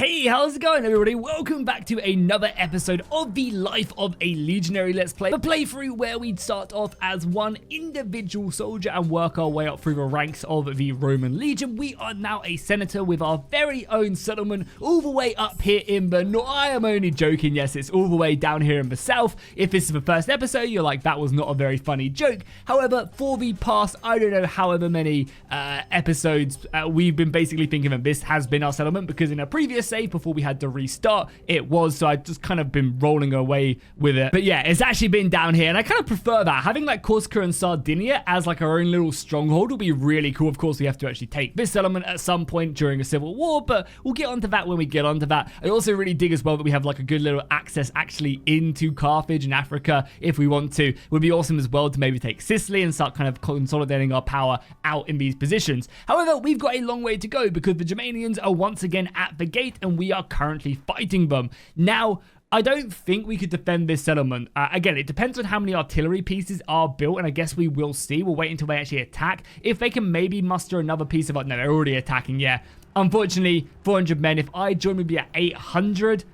Hey, how's it going everybody? Welcome back to another episode of the Life of a Legionary Let's Play. A playthrough where we'd start off as one individual soldier and work our way up through the ranks of the Roman Legion. We are now a senator with our very own settlement all the way up here in the north. I am only joking, yes, it's all the way down here in the south. If this is the first episode, you're like, that was not a very funny joke. However, for the past, I don't know, however many episodes, we've been basically thinking that this has been our settlement because in a previous save before we had to restart it was, so I've just kind of been rolling away with it. But yeah, it's actually been down here and I kind of prefer that. Having like Corsica and Sardinia as like our own little stronghold will be really cool. Of course, we have to actually take this settlement at some point during a civil war, but we'll get onto that when we get onto that. I also really dig as well that we have like a good little access actually into Carthage and Africa if we want to. It would be awesome as well to maybe take Sicily and start kind of consolidating our power out in these positions. However, we've got a long way to go because the Germanians are once again at the gate and we are currently fighting them. Now, I don't think we could defend this settlement. Again, it depends on how many artillery pieces are built, and I guess we will see. We'll wait until they actually attack. If they can maybe muster another piece of... No, they're already attacking, yeah. Unfortunately, 400 men. If I join, we'd be at 800.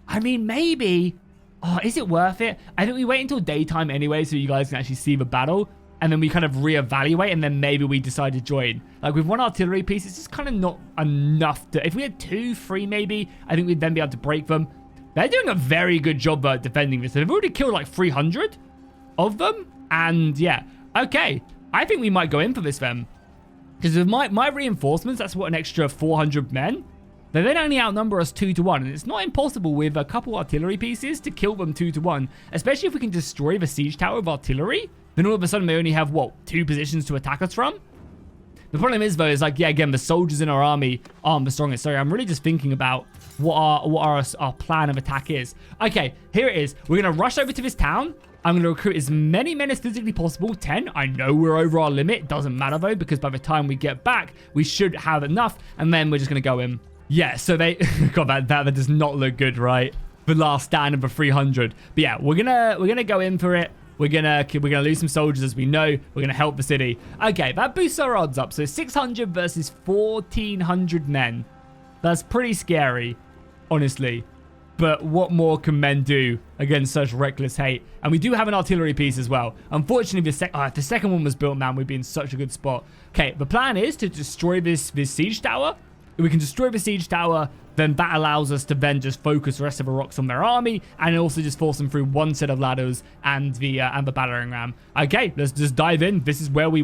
I mean, maybe... Oh, is it worth it? I think we wait until daytime anyway so you guys can actually see the battle. And then we kind of reevaluate, and then maybe we decide to join. Like with one artillery piece, it's just kind of not enough to... If we had 2, 3 maybe, I think we'd then be able to break them. They're doing a very good job defending this. They've already killed like 300 of them. And yeah, okay. I think we might go in for this then. Because with my reinforcements, that's what, an extra 400 men? They then only outnumber us 2 to 1. And it's not impossible with a couple artillery pieces to kill them 2 to 1. Especially if we can destroy the siege tower with artillery. Then all of a sudden they only have, what, 2 positions to attack us from? The problem is, though, is like, yeah, again, the soldiers in our army aren't the strongest. Sorry, I'm really just thinking about what our plan of attack is. Okay, here it is. We're going to rush over to this town. I'm going to recruit as many men as physically possible. 10. I know we're over our limit. It doesn't matter, though, because by the time we get back, we should have enough. And then we're just going to go in. Yeah, so they... God, that does not look good, right? The last stand of the 300. But yeah, we're gonna go in for it. We're gonna lose some soldiers, as we know. We're gonna help the city. Okay, that boosts our odds up. So 600 versus 1,400 men. That's pretty scary, honestly. But what more can men do against such reckless hate? And we do have an artillery piece as well. Unfortunately, if the second one was built, man, we'd be in such a good spot. Okay, the plan is to destroy this siege tower. If we can destroy the siege tower, then that allows us to then just focus the rest of the rocks on their army, and also just force them through one set of ladders and the battering ram. Okay, let's just dive in. This is where we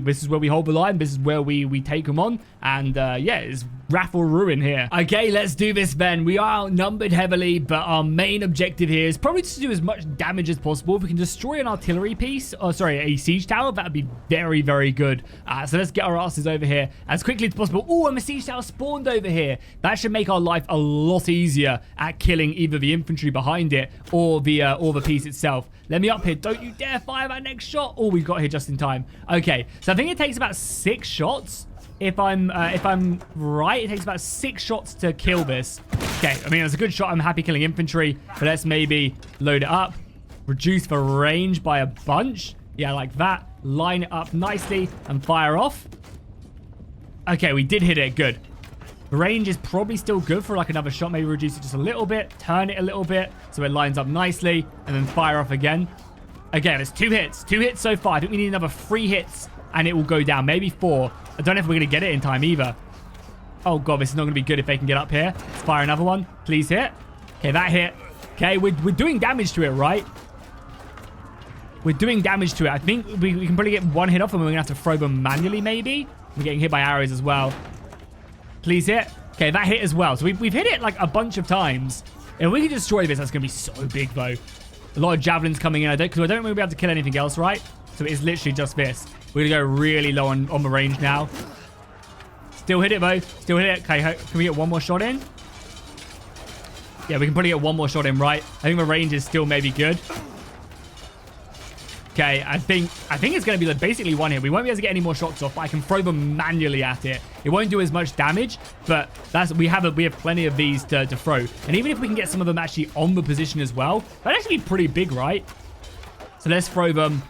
hold the line. This is where we take them on, and yeah, it's wrath or ruin here. Okay, let's do this then. We are outnumbered heavily, but our main objective here is probably just to do as much damage as possible. If we can destroy an artillery piece, or sorry, a siege tower, that would be very, very good. So let's get our asses over here as quickly as possible. Oh, and the siege tower spawned over here. That should make our life a lot easier at killing either the infantry behind it or the piece itself. Let me up here. Don't you dare fire that next shot. Oh, we've got here just in time. Okay, so I think it takes about 6 shots. If I'm right, it takes about 6 shots to kill this. Okay, I mean, it's a good shot. I'm happy killing infantry, but let's maybe load it up. Reduce the range by a bunch. Yeah, like that. Line it up nicely and fire off. Okay, we did hit it. Good. The range is probably still good for like another shot. Maybe reduce it just a little bit. Turn it a little bit so it lines up nicely. And then fire off again. Again, it's 2 hits. 2 hits so far. I think we need another 3 hits and it will go down. Maybe 4. I don't know if we're going to get it in time either. Oh, God. This is not going to be good if they can get up here. Let's fire another one. Please hit. Okay, that hit. Okay, we're doing damage to it, right? We're doing damage to it. I think we can probably get 1 hit off and we're going to have to throw them manually, maybe. We're getting hit by arrows as well. Please hit. Okay, that hit as well. So we've hit it like a bunch of times. If we can destroy this, that's going to be so big, though. A lot of javelins coming in. Because I don't think we'll be able to kill anything else, right? So it's literally just this. We're going to go really low on the range now. Still hit it, though. Still hit it. Okay, can we get 1 more shot in? Yeah, we can probably get 1 more shot in, right? I think the range is still maybe good. Okay, I think it's going to be like basically 1 hit. We won't be able to get any more shots off, but I can throw them manually at it. It won't do as much damage, but we have plenty of these to throw. And even if we can get some of them actually on the position as well, that'd actually be pretty big, right? So let's throw them.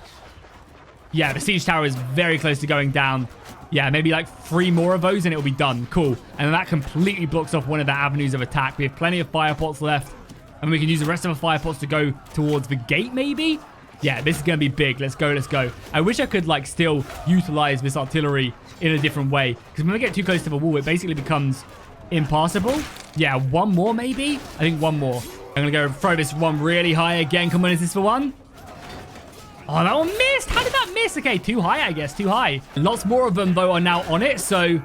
Yeah, the siege tower is very close to going down. Yeah, maybe like 3 more of those and it'll be done. Cool. And then that completely blocks off one of the avenues of attack. We have plenty of fire pots left. And we can use the rest of our fire pots to go towards the gate, maybe? Yeah, this is going to be big. Let's go, let's go. I wish I could, like, still utilize this artillery in a different way. Because when we get too close to the wall, it basically becomes impassable. Yeah, 1 more, maybe? I think 1 more. I'm going to go throw this one really high again. Come on, is this for 1? Oh, that one missed. How did that miss? Okay, too high, I guess. Too high. Lots more of them, though, are now on it. So,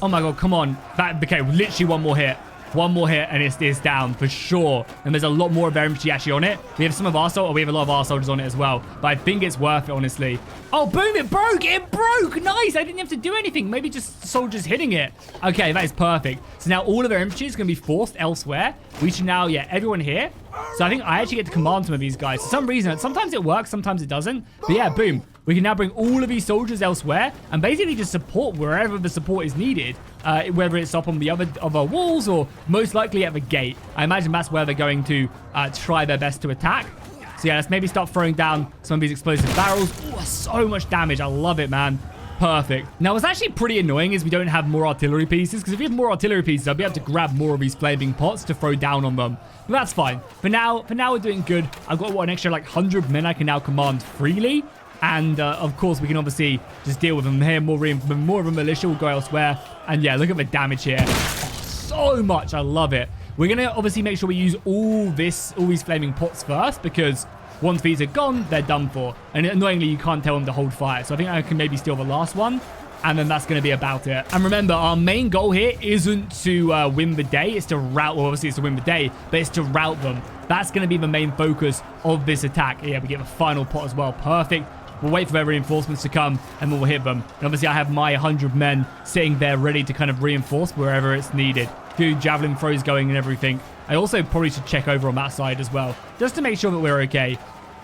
oh, my God. Come on. That, okay, literally 1 more hit. 1 more hit and it's down for sure. And there's a lot more of their infantry actually on it. We have some of our soldiers, we have a lot of our soldiers on it as well. But I think it's worth it, honestly. Oh, boom, it broke. It broke. Nice. I didn't have to do anything. Maybe just soldiers hitting it. Okay, that is perfect. So now all of their infantry is going to be forced elsewhere. We should now, yeah, everyone here. So I think I actually get to command some of these guys. For some reason, sometimes it works, sometimes it doesn't. But yeah, boom. We can now bring all of these soldiers elsewhere and basically just support wherever the support is needed. Whether it's up on the other walls or most likely at the gate. I imagine that's where they're going to try their best to attack. So yeah, let's maybe start throwing down some of these explosive barrels. Oh, so much damage. I love it, man. Perfect. Now, what's actually pretty annoying is we don't have more artillery pieces, because if we have more artillery pieces, I'll be able to grab more of these flaming pots to throw down on them. But that's fine. For now, we're doing good. I've got, what, an extra, like, 100 men I can now command freely. And, of course, we can obviously just deal with them here. More of a militia will go elsewhere. And, yeah, look at the damage here. Oh, so much. I love it. We're going to obviously make sure we use all these flaming pots first, because once these are gone, they're done for. And annoyingly, you can't tell them to hold fire. So I think I can maybe steal the last one. And then that's going to be about it. And remember, our main goal here isn't to win the day. It's to rout, well, obviously it's to win the day, but it's to rout them. That's going to be the main focus of this attack. Yeah, we get the final pot as well. Perfect. We'll wait for their reinforcements to come and we'll hit them. And obviously I have my 100 men sitting there ready to kind of reinforce wherever it's needed. Few javelin throws going and everything. I also probably should check over on that side as well, just to make sure that we're okay.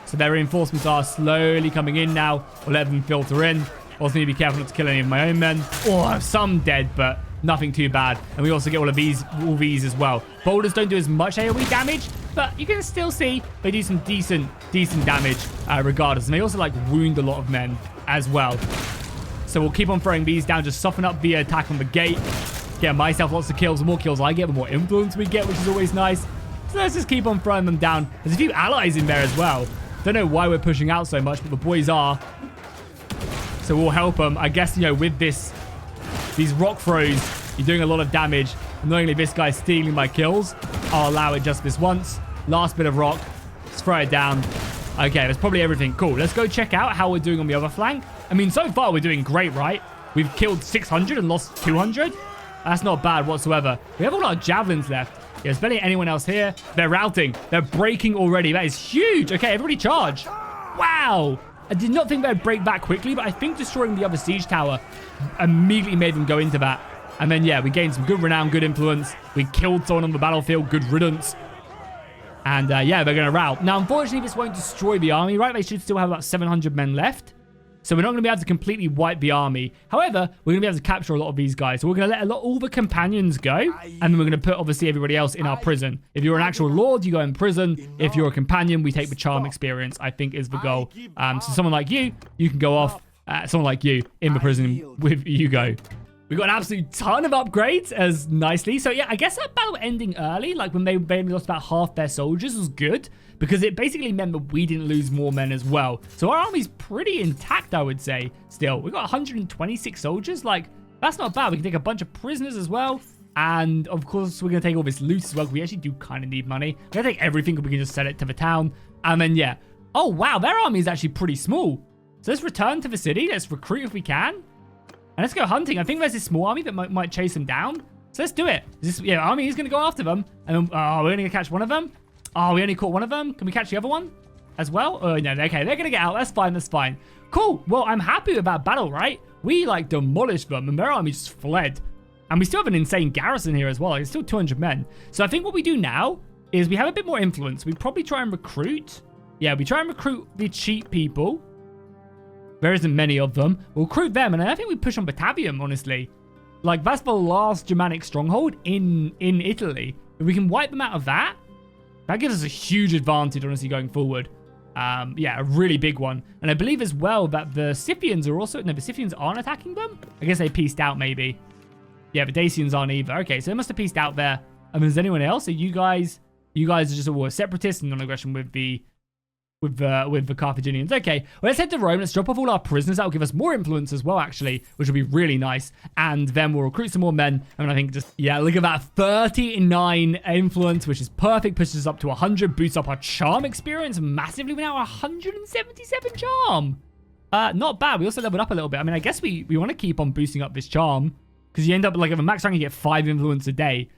So their reinforcements are slowly coming in now. We'll let them filter in. Also need to be careful not to kill any of my own men. Oh, some dead, but nothing too bad. And we also get all these as well. Boulders don't do as much AoE damage, but you can still see they do some decent damage regardless. And they also like wound a lot of men as well. So we'll keep on throwing these down, just soften up the attack on the gate. Get myself lots of kills. The more kills I get, the more influence we get, which is always nice. So let's just keep on throwing them down. There's a few allies in there as well. Don't know why we're pushing out so much, but the boys are. So we'll help them. I guess, you know, with these rock throws, you're doing a lot of damage. Annoyingly, this guy's stealing my kills. I'll allow it just this once. Last bit of rock. Let's throw it down. Okay, that's probably everything. Cool. Let's go check out how we're doing on the other flank. I mean, so far we're doing great, right? We've killed 600 and lost 200. That's not bad whatsoever. We have all our javelins left. Yeah, there's barely anyone else here. They're routing. They're breaking already. That is huge. Okay, everybody charge. Wow. I did not think they'd break that quickly, but I think destroying the other siege tower immediately made them go into that. And then, yeah, we gained some good renown, good influence. We killed someone on the battlefield. Good riddance. And, yeah, they're going to rout. Now, unfortunately, this won't destroy the army, right? They should still have about 700 men left. So we're not going to be able to completely wipe the army. However, we're going to be able to capture a lot of these guys. So we're going to let all the companions go. And then we're going to put, obviously, everybody else in our prison. If you're an actual lord, you go in prison. If you're a companion, we take the charm experience, I think is the goal. So someone like you can go off. Someone like you in the prison with Hugo. We got an absolute ton of upgrades as nicely. So yeah, I guess that battle ending early, like when they lost about half their soldiers, was good. Because it basically meant that we didn't lose more men as well. So our army's pretty intact, I would say, still. We got 126 soldiers. Like, that's not bad. We can take a bunch of prisoners as well. And, of course, we're going to take all this loot as well. We actually do kind of need money. We're going to take everything, but we can just sell it to the town. And then, yeah. Oh, wow. Their army is actually pretty small. So let's return to the city. Let's recruit if we can. And let's go hunting. I think there's this small army that might chase them down. So let's do it. Yeah, army is going to go after them. And then, we're only going to catch one of them. Oh, we only caught one of them. Can we catch the other one as well? Oh, no. Okay, they're going to get out. That's fine. That's fine. Cool. Well, I'm happy with that battle, right? We, like, demolished them, and their army just fled. And we still have an insane garrison here as well. Like, it's still 200 men. So I think what we do now is we have a bit more influence. We probably try and recruit. Yeah, we try and recruit the cheap people. There isn't many of them. We'll recruit them, and I think we push on Patavium, honestly. Like, that's the last Germanic stronghold in Italy. If we can wipe them out of that, that gives us a huge advantage, honestly, going forward. Yeah, a really big one. And I believe as well that the Scythians are also... No, the Scythians aren't attacking them? I guess they pieced out maybe. Yeah, the Dacians aren't either. Okay, so they must have pieced out there. I mean, is anyone else? Are you guys... You guys are just a separatist and non-aggression with the Carthaginians. Okay, well, let's head to Rome. Let's drop off all our prisoners. That will give us more influence as well, actually, which will be really nice. And then we'll recruit some more men. And I think just, yeah, look at that. 39 influence, which is perfect. Pushes us up to 100. Boosts up our charm experience massively. We're now 177 charm. Not bad. We also leveled up a little bit. I mean, I guess we want to keep on boosting up this charm. Because you end up, like, if a max rank, you get 5 influence a day.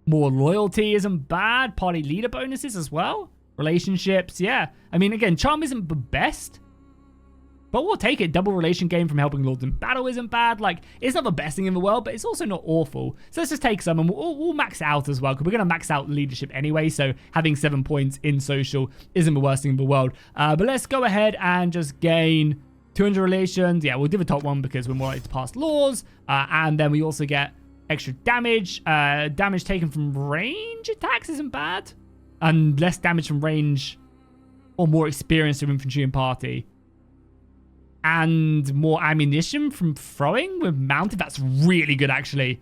More loyalty isn't bad. Party leader bonuses as well. Relationships, yeah. I mean, again, charm isn't the best, but we'll take it. Double relation gain from helping lords in battle isn't bad. Like, it's not the best thing in the world, but it's also not awful. So let's just take some, and we'll max out as well, because we're going to max out leadership anyway, so having 7 points in social isn't the worst thing in the world. But let's go ahead and just gain 200 relations. Yeah, we'll do the top one because we're more likely to pass laws, and then we also get extra damage. Damage taken from range attacks isn't bad. And less damage from range or more experience of infantry and party. And more ammunition from throwing with mounted. That's really good, actually.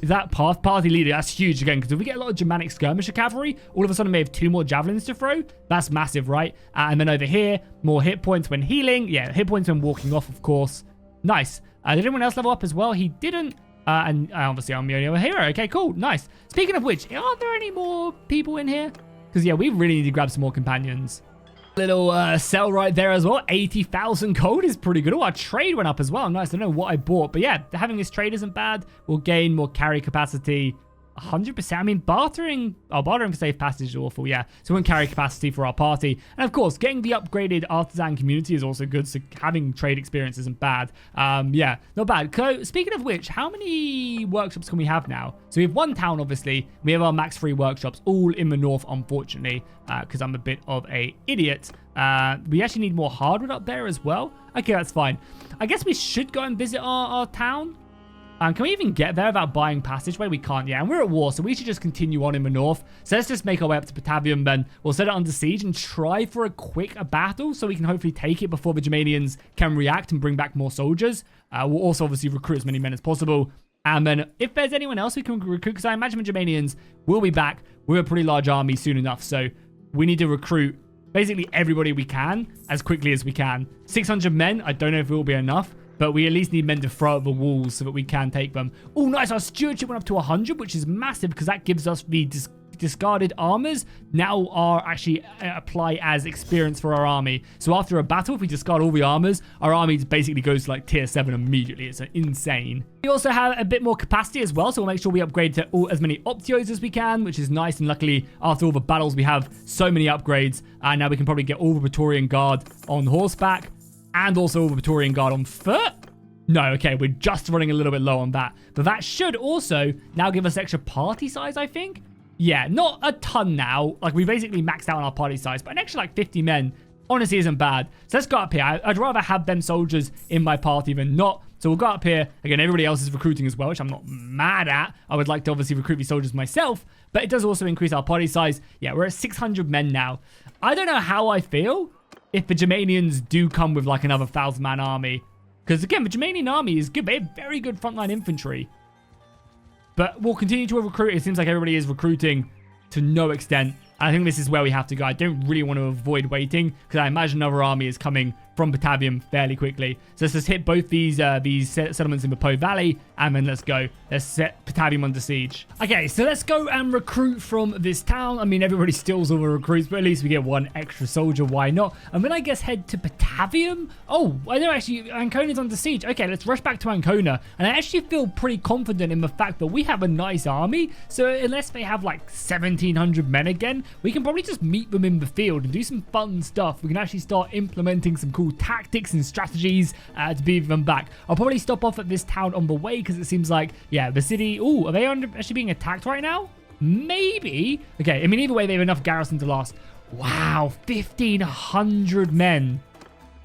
Is that party leader? That's huge again, because if we get a lot of Germanic skirmisher cavalry, all of a sudden we have 2 more javelins to throw. That's massive, right? And then over here, more hit points when healing. Yeah, hit points when walking off, of course. Nice. Did anyone else level up as well? He didn't. And obviously I'm the only hero. Okay, cool. Nice. Speaking of which, are there any more people in here? Because, yeah, we really need to grab some more companions. Little sell right there as well. 80,000 gold is pretty good. Oh, our trade went up as well. Nice. I don't know what I bought. But, yeah, having this trade isn't bad. We'll gain more carry capacity. 100%. I mean, bartering for safe passage is awful, yeah. So we won't carry capacity for our party. And of course, getting the upgraded artisan community is also good. So having trade experience isn't bad. Yeah, not bad. So speaking of which, how many workshops can we have now? So we have 1 town, obviously. We have our max 3 workshops, all in the north, unfortunately, because I'm a bit of a idiot. We actually need more hardwood up there as well. Okay, that's fine. I guess we should go and visit our town. Can we even get there without buying passageway? We can't, yeah. And we're at war, so we should just continue on in the north. So let's just make our way up to Patavium, then. We'll set it under siege and try for a quick battle so we can hopefully take it before the Germanians can react and bring back more soldiers. We'll also obviously recruit as many men as possible. And then if there's anyone else we can recruit, because I imagine the Germanians will be back with a pretty large army soon enough. So we need to recruit basically everybody we can as quickly as we can. 600 men, I don't know if it will be enough. But we at least need men to throw at the walls so that we can take them. Oh, nice. Our stewardship went up to 100, which is massive because that gives us the discarded armors now are actually apply as experience for our army. So after a battle, if we discard all the armors, our army basically goes to like tier 7 immediately. It's insane. We also have a bit more capacity as well. So we'll make sure we upgrade to as many Optios as we can, which is nice. And luckily, after all the battles, we have so many upgrades. And now we can probably get all the Praetorian Guard on horseback. And also a Praetorian Guard on foot? No, okay, we're just running a little bit low on that. But that should also now give us extra party size, I think. Yeah, not a ton now. Like, we basically maxed out on our party size, but an extra, like, 50 men honestly isn't bad. So let's go up here. I'd rather have them soldiers in my party than not. So we'll go up here. Again, everybody else is recruiting as well, which I'm not mad at. I would like to obviously recruit these soldiers myself, but it does also increase our party size. Yeah, we're at 600 men now. I don't know how I feel if the Germanians do come with like another 1,000-man army. Because again, the Germanian army is good. They have very good frontline infantry. But we'll continue to recruit. It seems like everybody is recruiting to no extent. And I think this is where we have to go. I don't really want to avoid waiting because I imagine another army is coming from Patavium fairly quickly. So let's just hit both these settlements in the Po Valley, and then let's go. Let's set Patavium under siege. Okay, so let's go and recruit from this town. I mean, everybody steals all the recruits, but at least we get 1 extra soldier. Why not? And then I guess head to Patavium. Oh, I know actually Ancona's under siege. Okay, let's rush back to Ancona. And I actually feel pretty confident in the fact that we have a nice army. So unless they have like 1,700 men again, we can probably just meet them in the field and do some fun stuff. We can actually start implementing some cool tactics and strategies to beat them back. I'll probably stop off at this town on the way because it seems like, yeah, the city... Oh, are they actually being attacked right now? Maybe. Okay, I mean, either way, they have enough garrison to last. Wow, 1,500 men.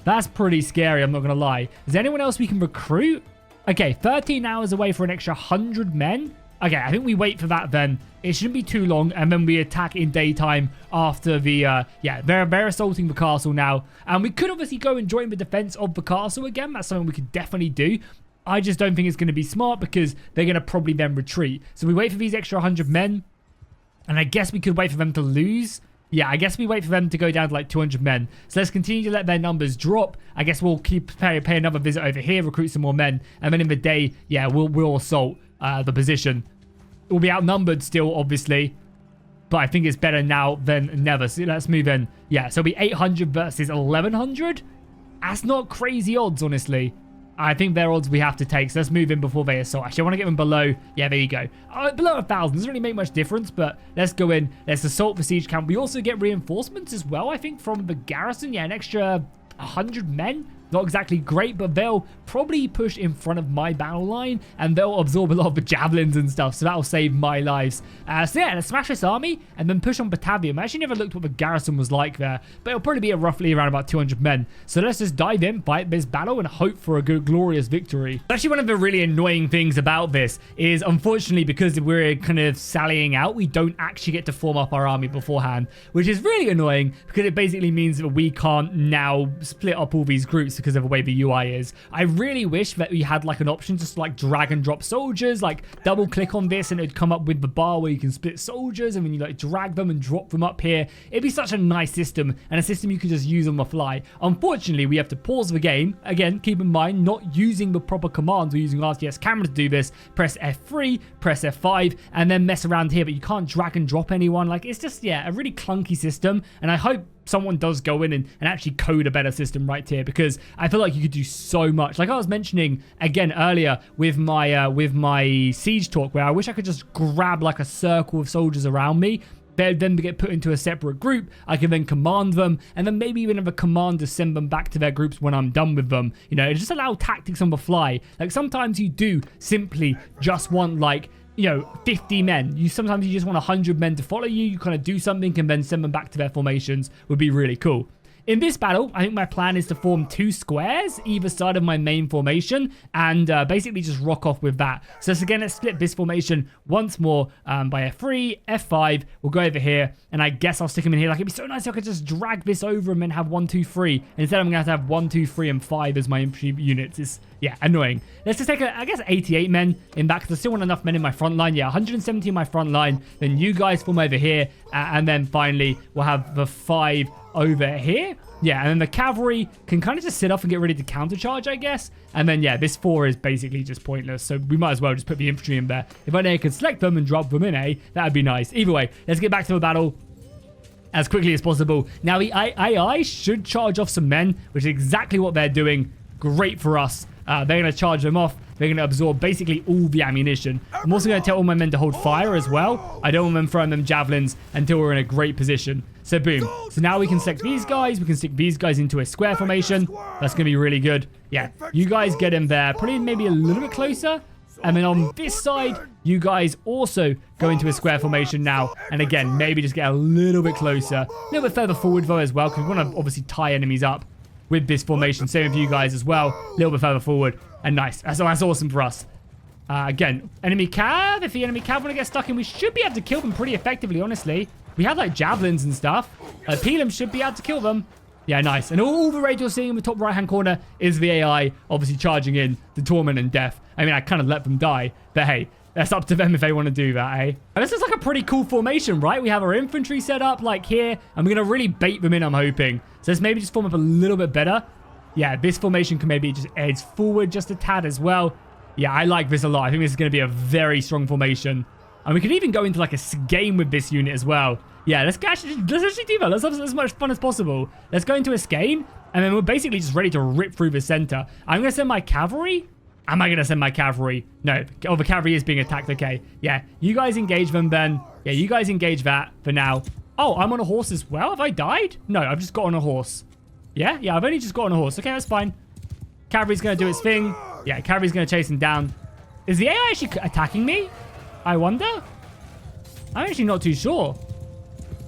That's pretty scary, I'm not going to lie. Is there anyone else we can recruit? Okay, 13 hours away for an extra 100 men. Okay, I think we wait for that then. It shouldn't be too long, and then we attack in daytime after the, they're assaulting the castle now. And we could obviously go and join the defense of the castle again. That's something we could definitely do. I just don't think it's going to be smart because they're going to probably then retreat. So we wait for these extra 100 men, and I guess we could wait for them to lose. Yeah, I guess we wait for them to go down to like 200 men. So let's continue to let their numbers drop. I guess we'll pay another visit over here, recruit some more men, and then in the day, yeah, we'll assault the position. We'll be outnumbered still, obviously, but I think it's better now than never. So let's move in. Yeah, so it'll be 800 versus 1100. That's not crazy odds, honestly. I think they're odds we have to take. So let's move in before they assault. Actually, I want to get them below. Yeah, there you go. Below 1,000 doesn't really make much difference, but let's go in. Let's assault the siege camp. We also get reinforcements as well, I think, from the garrison. Yeah, an extra 100 men. Not exactly great, but they'll probably push in front of my battle line, and they'll absorb a lot of the javelins and stuff, so that'll save my lives. So yeah, let's smash this army, and then push on Patavium. I actually never looked what the garrison was like there, but it'll probably be roughly around about 200 men. So let's just dive in, fight this battle, and hope for a good, glorious victory. Actually, one of the really annoying things about this is, unfortunately, because we're kind of sallying out, we don't actually get to form up our army beforehand, which is really annoying, because it basically means that we can't now split up all these groups because of the way the UI is. I really wish that we had like an option just to like drag and drop soldiers, like double click on this and it would come up with the bar where you can split soldiers, and when you like drag them and drop them up here, it'd be such a nice system, and a system you could just use on the fly. Unfortunately, we have to pause the game. Again, keep in mind, not using the proper commands. We're using RTS camera to do this. Press F3, press F5, and then mess around here, but you can't drag and drop anyone. Like, it's just, yeah, a really clunky system, and I hope someone does go in and actually code a better system right here, because I feel like you could do so much. Like I was mentioning again earlier with my siege talk, where I wish I could just grab like a circle of soldiers around me. They then get put into a separate group. I can then command them, and then maybe even have a command to send them back to their groups when I'm done with them. You know, just allow tactics on the fly. Like sometimes you do simply just want like, you know, 50 men. Sometimes you just want 100 men to follow you. You kind of do something and then send them back to their formations. Would be really cool. In this battle, I think my plan is to form 2 squares either side of my main formation, and basically just rock off with that. So let's split this formation once more by F3, F5. We'll go over here, and I guess I'll stick them in here. Like, it'd be so nice if I could just drag this over and then have 1, 2, 3. And instead, I'm going to have 1, 2, 3, and 5 as my infantry units. It's, yeah, annoying. Let's just take, I guess, 88 men in back, because I still want enough men in my front line. Yeah, 170 in my front line. Then you guys form over here, and then finally, we'll have the 5 over here. Yeah, and then the cavalry can kind of just sit up and get ready to countercharge, I guess. And then, yeah, this 4 is basically just pointless, so we might as well just put the infantry in there. If I could select them and drop them in, that would be nice. Either way, let's get back to the battle as quickly as possible. Now, the AI should charge off some men, which is exactly what they're doing. Great for us. They're going to charge them off. They're going to absorb basically all the ammunition. I'm also going to tell all my men to hold fire as well. I don't want them throwing them javelins until we're in a great position. So boom. So now we can select these guys. We can stick these guys into a square formation. That's going to be really good. Yeah, you guys get in there. Probably maybe a little bit closer. And then on this side, you guys also go into a square formation now. And again, maybe just get a little bit closer. A little bit further forward though as well, because we want to obviously tie enemies up with this formation. Same with you guys as well. A little bit further forward. And nice. That's awesome for us. Again, enemy cav. If the enemy cav want to get stuck in, we should be able to kill them pretty effectively, honestly. We have like javelins and stuff. Pelham should be able to kill them. Yeah, nice. And all the raid you're seeing in the top right-hand corner is the AI obviously charging in the torment and death. I mean, I kind of let them die, but hey, that's up to them if they want to do that, eh? And this is like a pretty cool formation, right? We have our infantry set up like here, and we're going to really bait them in, I'm hoping. So let's maybe just form up a little bit better. Yeah, this formation can maybe just edge forward just a tad as well. Yeah, I like this a lot. I think this is going to be a very strong formation. And we could even go into like a game with this unit as well. Yeah, let's actually do that. Let's have as much fun as possible. Let's go into a skein, and then we're basically just ready to rip through the center. I'm going to send my cavalry. Am I going to send my cavalry? No. Oh, the cavalry is being attacked. Okay. Yeah, you guys engage them then. Yeah, you guys engage that for now. Oh, I'm on a horse as well? Have I died? No, I've just got on a horse. Yeah, I've only just got on a horse. Okay, that's fine. Cavalry's going to do its thing. Yeah, cavalry's going to chase him down. Is the AI actually attacking me? I wonder. I'm actually not too sure.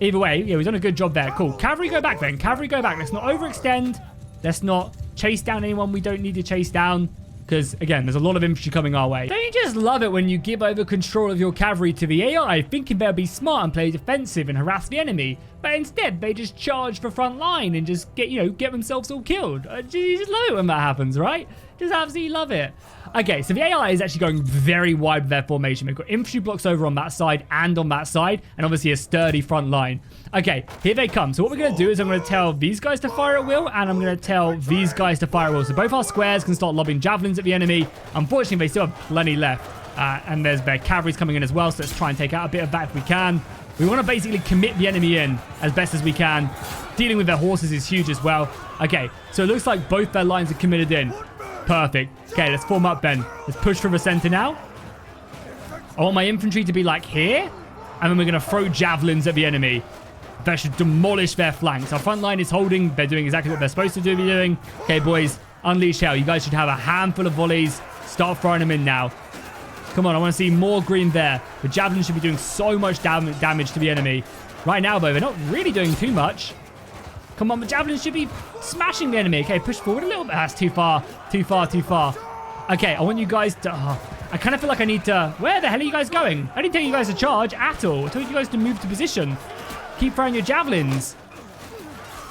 Either way, yeah, we've done a good job there. Cool. Cavalry, go back then. Cavalry, go back. Let's not overextend. Let's not chase down anyone we don't need to chase down. Because, again, there's a lot of infantry coming our way. Don't you just love it when you give over control of your cavalry to the AI, thinking they'll be smart and play defensive and harass the enemy? But instead, they just charge for front line and just get themselves all killed. You just love it when that happens, right? Just absolutely love it. Okay, so the AI is actually going very wide with their formation. They've got infantry blocks over on that side and on that side, and obviously a sturdy front line. Okay, here they come. So what we're going to do is I'm going to tell these guys to fire at will, and I'm going to tell these guys to fire at will. So both our squares can start lobbing javelins at the enemy. Unfortunately, they still have plenty left. And their cavalry's coming in as well, so let's try and take out a bit of that if we can. We want to basically commit the enemy in as best as we can. Dealing with their horses is huge as well. Okay, so it looks like both their lines are committed in. Perfect. Okay, let's form up then. Let's push for the center now. I want my infantry to be like here. And then we're going to throw javelins at the enemy. That should demolish their flanks. Our front line is holding. They're doing exactly what they're supposed to be doing. Okay, boys. Unleash hell. You guys should have a handful of volleys. Start throwing them in now. Come on, I want to see more green there. The javelins should be doing so much damage to the enemy. Right now, though, they're not really doing too much. Come on, the javelins should be smashing the enemy. Okay, push forward a little bit. That's too far. Too far, too far. Okay, I want you guys to... I kind of feel like I need to... Where the hell are you guys going? I didn't tell you guys to charge at all. I told you guys to move to position. Keep throwing your javelins.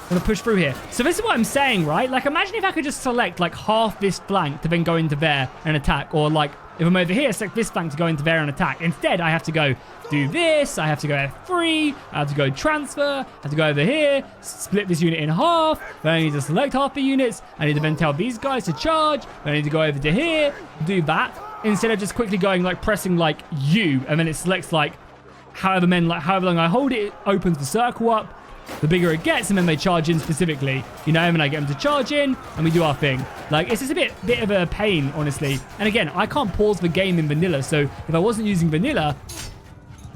I'm going to push through here. So this is what I'm saying, right? Like, imagine if I could just select, like, half this flank to then go into there and attack. Or, like, if I'm over here, select this flank to go into there and attack. Instead, I have to go do this. I have to go F3. I have to go transfer. I have to go over here. Split this unit in half. Then I need to select half the units. I need to then tell these guys to charge. Then I need to go over to here. Do that. Instead of just quickly going, like, pressing, like, U. And then it selects, like, however long I hold it, it opens the circle up. The bigger it gets, and then they charge in specifically, and then I get them to charge in, and we do our thing. Like, it's just a bit of a pain, honestly. And again, I can't pause the game in vanilla, so if I wasn't using vanilla,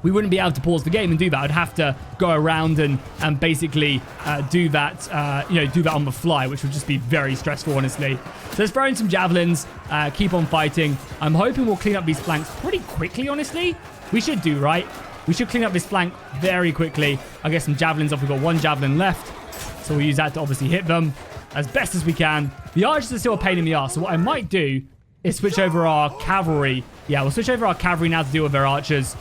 we wouldn't be able to pause the game and do that. I'd have to go around and basically do that, do that on the fly, which would just be very stressful, honestly. So let's throw in some javelins, keep on fighting. I'm hoping we'll clean up these flanks pretty quickly, honestly. We should do, right? We should clean up this flank very quickly. I'll get some javelins off. We've got one javelin left. So we'll use that to obviously hit them as best as we can. The archers are still a pain in the arse. So what I might do is switch over our cavalry. Yeah, we'll switch over our cavalry now to deal with their archers.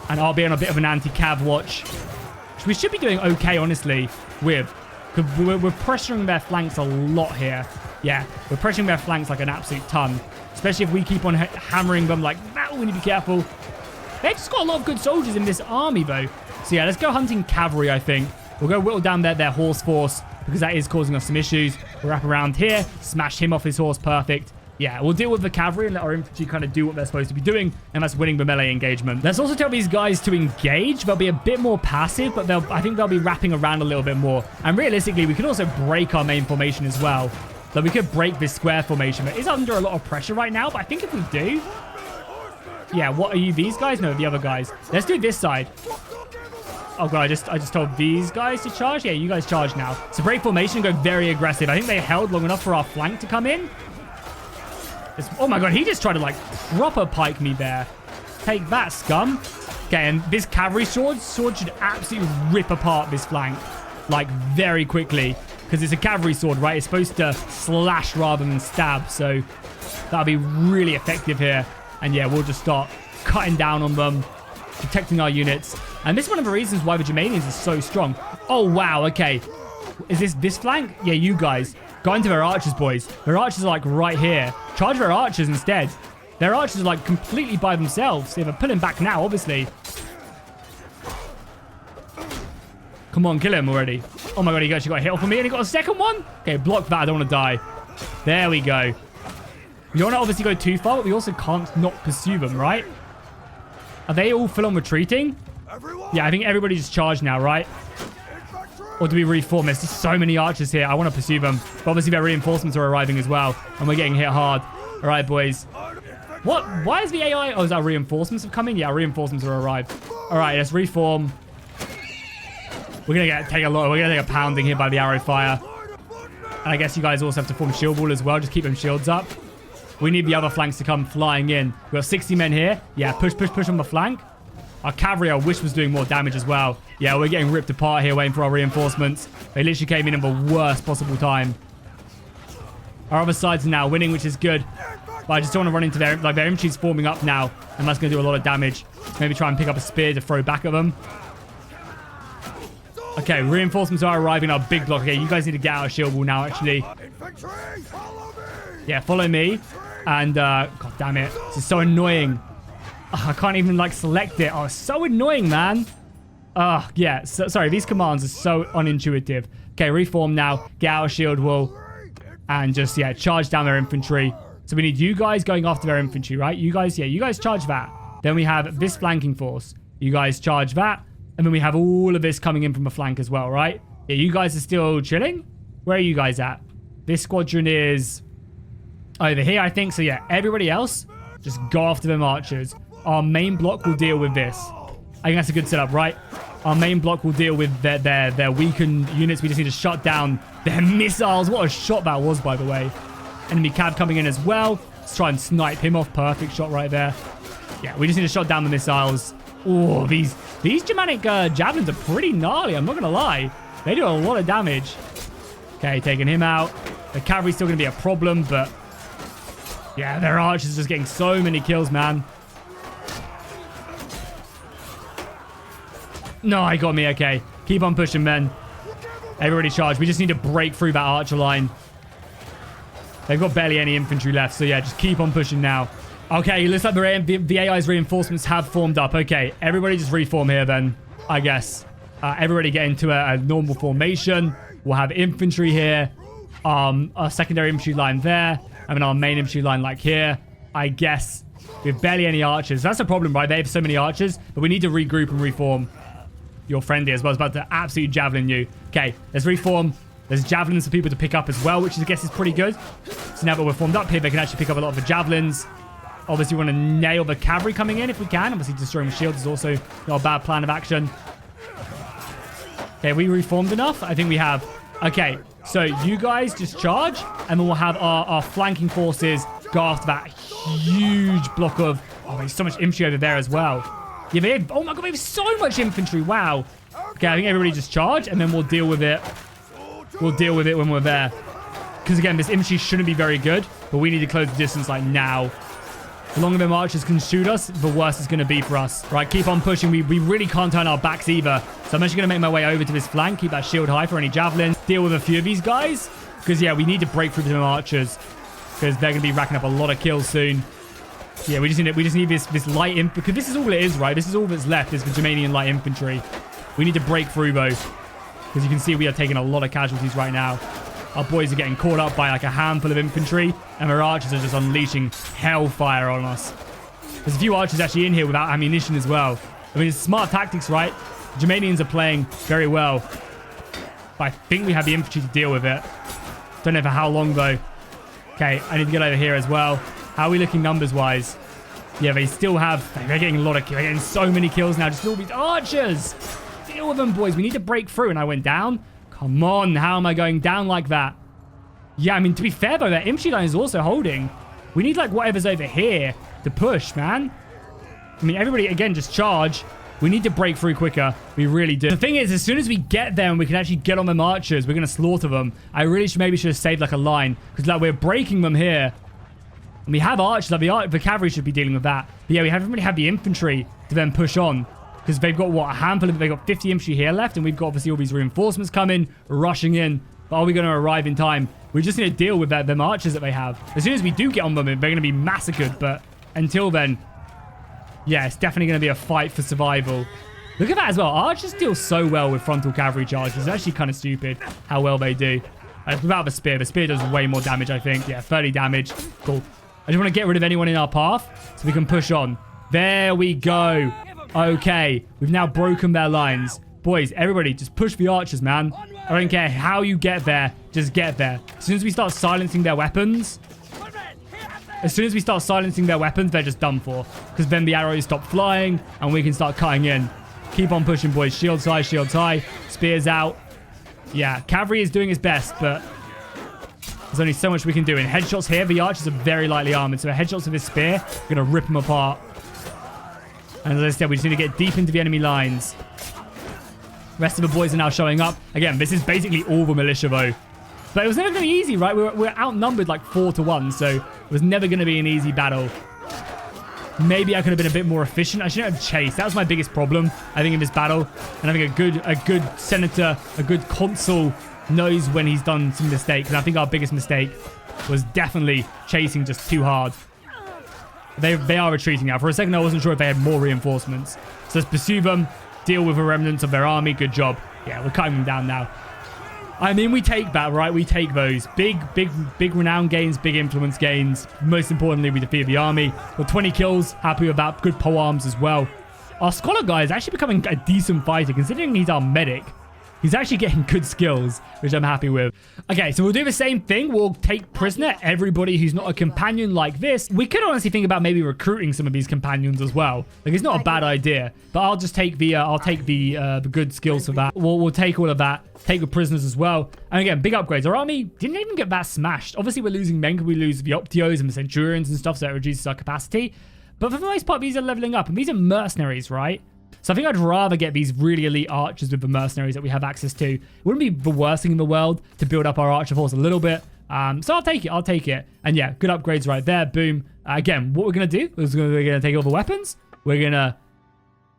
And I'll be on a bit of an anti-cav watch. Which we should be doing okay, honestly, with. Because we're pressuring their flanks a lot here. Yeah, we're pressuring their flanks like an absolute ton. Especially if we keep on hammering them like that. We need to be careful. They've just got a lot of good soldiers in this army, though. So, yeah, let's go hunting cavalry, I think. We'll go whittle down their horse force, because that is causing us some issues. We'll wrap around here, smash him off his horse, perfect. Yeah, we'll deal with the cavalry and let our infantry kind of do what they're supposed to be doing, and that's winning the melee engagement. Let's also tell these guys to engage. They'll be a bit more passive, but I think they'll be wrapping around a little bit more. And realistically, we could also break our main formation as well. So we could break this square formation. It is under a lot of pressure right now, but I think if we do... Yeah, what are you? These guys? No, the other guys. Let's do this side. Oh, God, I just told these guys to charge. Yeah, you guys charge now. So break formation, go very aggressive. I think they held long enough for our flank to come in. Oh, my God, he just tried to, like, proper pike me there. Take that, scum. Okay, and this cavalry sword should absolutely rip apart this flank, like, very quickly. Because it's a cavalry sword, right? It's supposed to slash rather than stab. So that'll be really effective here. And yeah, we'll just start cutting down on them, protecting our units. And this is one of the reasons why the Germanians are so strong. Oh, wow. Okay. Is this flank? Yeah, you guys. Go into their archers, boys. Their archers are like right here. Charge their archers instead. Their archers are like completely by themselves. They're pulling back now, obviously. Come on, kill him already. Oh my God, he actually got a hit off of me and he got a second one? Okay, block that. I don't want to die. There we go. We don't want to obviously go too far, but we also can't not pursue them, right? Are they all full on retreating? Yeah, I think everybody just charged now, right? Or do we reform? There's just so many archers here. I want to pursue them. But obviously their reinforcements are arriving as well. And we're getting hit hard. All right, boys. What? Why is the AI... Oh, is that reinforcements have come in? Yeah, reinforcements are arrived. All right, let's reform. We're going to take a pounding here by the arrow fire. And I guess you guys also have to form shield wall as well. Just keep them shields up. We need the other flanks to come flying in. We've got 60 men here. Yeah, push on the flank. Our cavalry, I wish, was doing more damage as well. Yeah, we're getting ripped apart here waiting for our reinforcements. They literally came in the worst possible time. Our other sides are now winning, which is good. But I just don't want to run into their infantry's forming up now. And that's going to do a lot of damage. Maybe try and pick up a spear to throw back at them. Okay, reinforcements are arriving. Our big block. Okay, you guys need to get out of shield wall now, actually. Yeah, follow me. And, god damn it. This is so annoying. I can't even, like, select it. Oh, it's so annoying, man. Yeah. Sorry, these commands are so unintuitive. Okay, reform now. Get out of shield wall. And just, yeah, charge down their infantry. So we need you guys going after their infantry, right? You guys charge that. Then we have this flanking force. You guys charge that. And then we have all of this coming in from a flank as well, right? Yeah, you guys are still chilling? Where are you guys at? This squadron is over here, I think. So, yeah, everybody else, just go after them archers. Our main block will deal with this. I think that's a good setup, right? Our main block will deal with their weakened units. We just need to shut down their missiles. What a shot that was, by the way. Enemy cav coming in as well. Let's try and snipe him off. Perfect shot right there. Yeah, we just need to shut down the missiles. Oh, these Germanic javelins are pretty gnarly. I'm not going to lie. They do a lot of damage. Okay, taking him out. The cavalry's still going to be a problem, but yeah, their archers are just getting so many kills, man. No, he got me. Okay, keep on pushing, men. Everybody charge. We just need to break through that archer line. They've got barely any infantry left, so yeah, just keep on pushing now. Okay, looks like the AI's reinforcements have formed up. Okay, everybody just reform here then, I guess. Everybody get into a normal formation. We'll have infantry here. Our secondary infantry line there. And then our main infantry line like here. I guess we have barely any archers. That's the problem, right? They have so many archers, but we need to regroup and reform. You're friendly as well. I was about to absolutely javelin you. Okay, let's reform. There's javelins for people to pick up as well, which I guess is pretty good. So now that we're formed up here, they can actually pick up a lot of the javelins. Obviously, we want to nail the cavalry coming in if we can. Obviously, destroying shields is also not a bad plan of action. Okay, we reformed enough? I think we have. Okay, so you guys just charge, and then we'll have our flanking forces go after that huge block of... Oh, there's so much infantry over there as well. Yeah, they have... Oh my god, they have so much infantry. Wow. Okay, I think everybody just charge, and then we'll deal with it. We'll deal with it when we're there. Because, again, this infantry shouldn't be very good, but we need to close the distance, like, now. The longer them archers can shoot us, the worse it's going to be for us. Right, keep on pushing. We really can't turn our backs either. So I'm actually going to make my way over to this flank. Keep that shield high for any javelins. Deal with a few of these guys. Because, yeah, we need to break through them archers. Because they're going to be racking up a lot of kills soon. Yeah, we just need this light infantry. Because this is all it is, right? This is all that's left is the Germanian light infantry. We need to break through, though. Because you can see we are taking a lot of casualties right now. Our boys are getting caught up by like a handful of infantry, and our archers are just unleashing hellfire on us. There's a few archers actually in here without ammunition as well. I mean, it's smart tactics, right? The Germanians are playing very well. But I think we have the infantry to deal with it. Don't know for how long, though. Okay, I need to get over here as well. How are we looking numbers-wise? Yeah, they still have... They're getting a lot of kills. They're getting so many kills now. Just all these archers! Deal with them, boys. We need to break through. And I went down. Come on, how am I going down like that? Yeah, I mean, to be fair, though, that infantry line is also holding. We need, like, whatever's over here to push, man. I mean, everybody, again, just charge. We need to break through quicker. We really do. The thing is, as soon as we get them, we can actually get on them archers. We're going to slaughter them. I really maybe should have saved, like, a line. Because, like, we're breaking them here. And we have archers. Like, the cavalry should be dealing with that. But, yeah, we haven't really had the infantry to then push on. Because they've got, what, a handful of... They've got 50 infantry here left. And we've got, obviously, all these reinforcements coming, rushing in. But are we going to arrive in time? We just need to deal with them archers that they have. As soon as we do get on them, they're going to be massacred. But until then, yeah, it's definitely going to be a fight for survival. Look at that as well. Archers deal so well with frontal cavalry charges. It's actually kind of stupid how well they do. Without the spear. The spear does way more damage, I think. Yeah, 30 damage. Cool. I just want to get rid of anyone in our path so we can push on. There we go. Okay, we've now broken their lines. Boys, everybody, just push the archers, man. I don't care how you get there. Just get there. As soon as we start silencing their weapons... they're just done for. Because then the arrows stop flying, and we can start cutting in. Keep on pushing, boys. Shields high. Spears out. Yeah, cavalry is doing its best, but... there's only so much we can do. In headshots here, the archers are very lightly armored. So headshots with this spear are going to rip them apart. And as I said, we just need to get deep into the enemy lines. The rest of the boys are now showing up. Again, this is basically all the militia, though. But it was never going to be easy, right? We're outnumbered like 4-1, so it was never going to be an easy battle. Maybe I could have been a bit more efficient. I shouldn't have chased. That was my biggest problem, I think, in this battle. And I think a good senator, a good consul knows when he's done some mistakes. And I think our biggest mistake was definitely chasing just too hard. They are retreating now. For a second, I wasn't sure if they had more reinforcements. So let's pursue them, deal with the remnants of their army. Good job. Yeah, we're cutting them down now. I mean, we take that, right? We take those. Big renown gains, big influence gains. Most importantly, we defeat the army. Got 20 kills. Happy with that. Good polearms as well. Our scholar guy is actually becoming a decent fighter, considering he's our medic. He's actually getting good skills, which I'm happy with. Okay, so we'll do the same thing. We'll take prisoner everybody who's not a companion like this. We could honestly think about maybe recruiting some of these companions as well. Like, it's not a bad idea, but I'll just take the good skills for that. We'll take all of that. Take the prisoners as well. And again, big upgrades. Our army didn't even get that smashed. Obviously, we're losing men because we lose the Optios and the Centurions and stuff, so it reduces our capacity. But for the most part, these are leveling up, and these are mercenaries, right? So I think I'd rather get these really elite archers with the mercenaries that we have access to. It wouldn't be the worst thing in the world to build up our archer force a little bit. So I'll take it. And yeah, good upgrades right there. Boom. Again, what we're going to do is we're going to take all the weapons. We're going to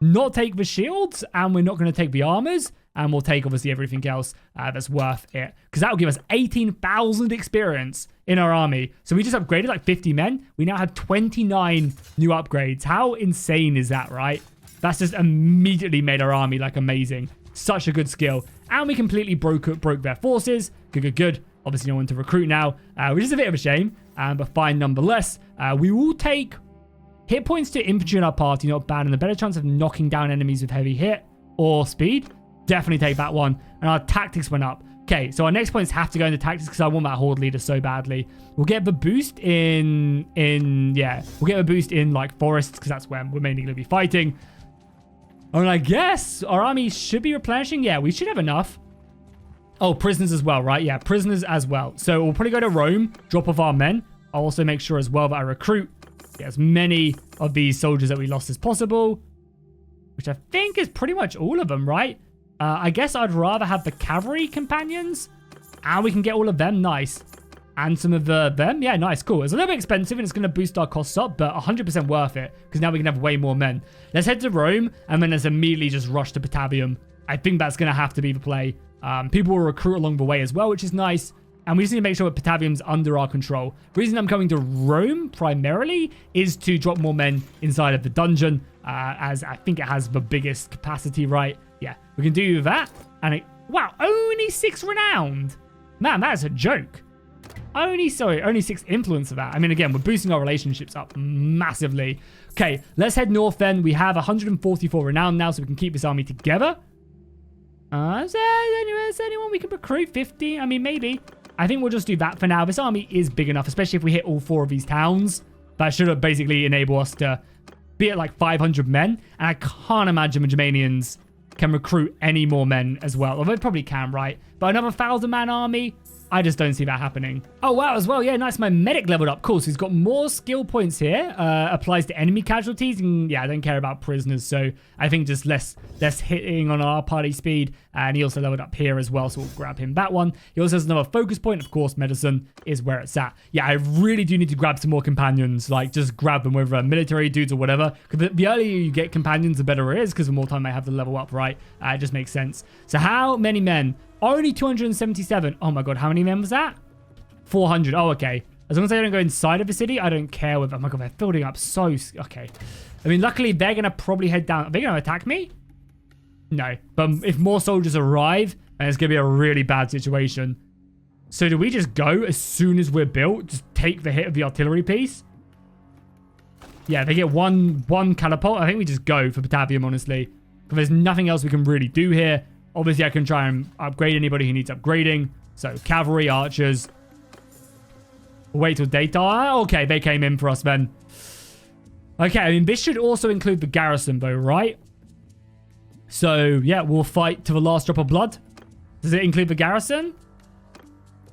not take the shields, and we're not going to take the armors. And we'll take, obviously, everything else that's worth it. Because that will give us 18,000 experience in our army. So we just upgraded like 50 men. We now have 29 new upgrades. How insane is that, right? That's just immediately made our army, like, amazing. Such a good skill. And we completely broke their forces. Good. Obviously, no one to recruit now, which is a bit of a shame, but fine nonetheless. We will take hit points to infantry in our party, not bad, and a better chance of knocking down enemies with heavy hit or speed. Definitely take that one. And our tactics went up. Okay, so our next points have to go into tactics because I want that horde leader so badly. We'll get the boost we'll get the boost in, like, forests, because that's where we're mainly going to be fighting. And I guess our army should be replenishing. Yeah, we should have enough. Oh, prisoners as well, right? Yeah, prisoners as well. So we'll probably go to Rome, drop off our men. I'll also make sure as well that I recruit as many of these soldiers that we lost as possible, which I think is pretty much all of them, right? I guess I'd rather have the cavalry companions, and we can get all of them. Nice. And some of them. Yeah, nice. Cool. It's a little bit expensive, and it's going to boost our costs up, but 100% worth it, because now we can have way more men. Let's head to Rome, and then let's immediately just rush to Patavium. I think that's going to have to be the play. People will recruit along the way as well, which is nice. And we just need to make sure that Patavium's under our control. The reason I'm coming to Rome, primarily, is to drop more men inside of the dungeon, as I think it has the biggest capacity, right? Yeah, we can do that. And wow, only 6 renowned. Man, that's a joke. Only 6 influence of that. I mean, again, we're boosting our relationships up massively. Okay, let's head north then. We have 144 renown now, so we can keep this army together. Is there anyone we can recruit? 50? I mean, maybe. I think we'll just do that for now. This army is big enough, especially if we hit all 4 of these towns. That should basically enable us to be at like 500 men. And I can't imagine the Germanians can recruit any more men as well. Although they probably can, right? But another 1,000-man army? I just don't see that happening. Oh, wow, as well. Yeah, nice. My medic leveled up. Cool. So he's got more skill points here. Applies to enemy casualties. And yeah, I don't care about prisoners. So I think just less hitting on our party speed. And he also leveled up here as well. So we'll grab him that one. He also has another focus point. Of course, medicine is where it's at. Yeah, I really do need to grab some more companions. Like, just grab them, whether military dudes or whatever. Because the earlier you get companions, the better it is. Because the more time I have to level up, right? It just makes sense. So how many men? Only 277. Oh my god, how many men was that? 400. Oh, okay. As long as they don't go inside of the city, I don't care with them. Oh my god, they're building up so... Okay. I mean, luckily, they're going to probably head down. Are they going to attack me? No. But if more soldiers arrive, then it's going to be a really bad situation. So do we just go as soon as we're built? Just take the hit of the artillery piece? Yeah, they get one catapult. I think we just go for Patavium, honestly. Because there's nothing else we can really do here. Obviously, I can try and upgrade anybody who needs upgrading. So, cavalry, archers. Wait till they die. Okay, they came in for us then. Okay, I mean, this should also include the garrison, though, right? So, yeah, we'll fight to the last drop of blood. Does it include the garrison?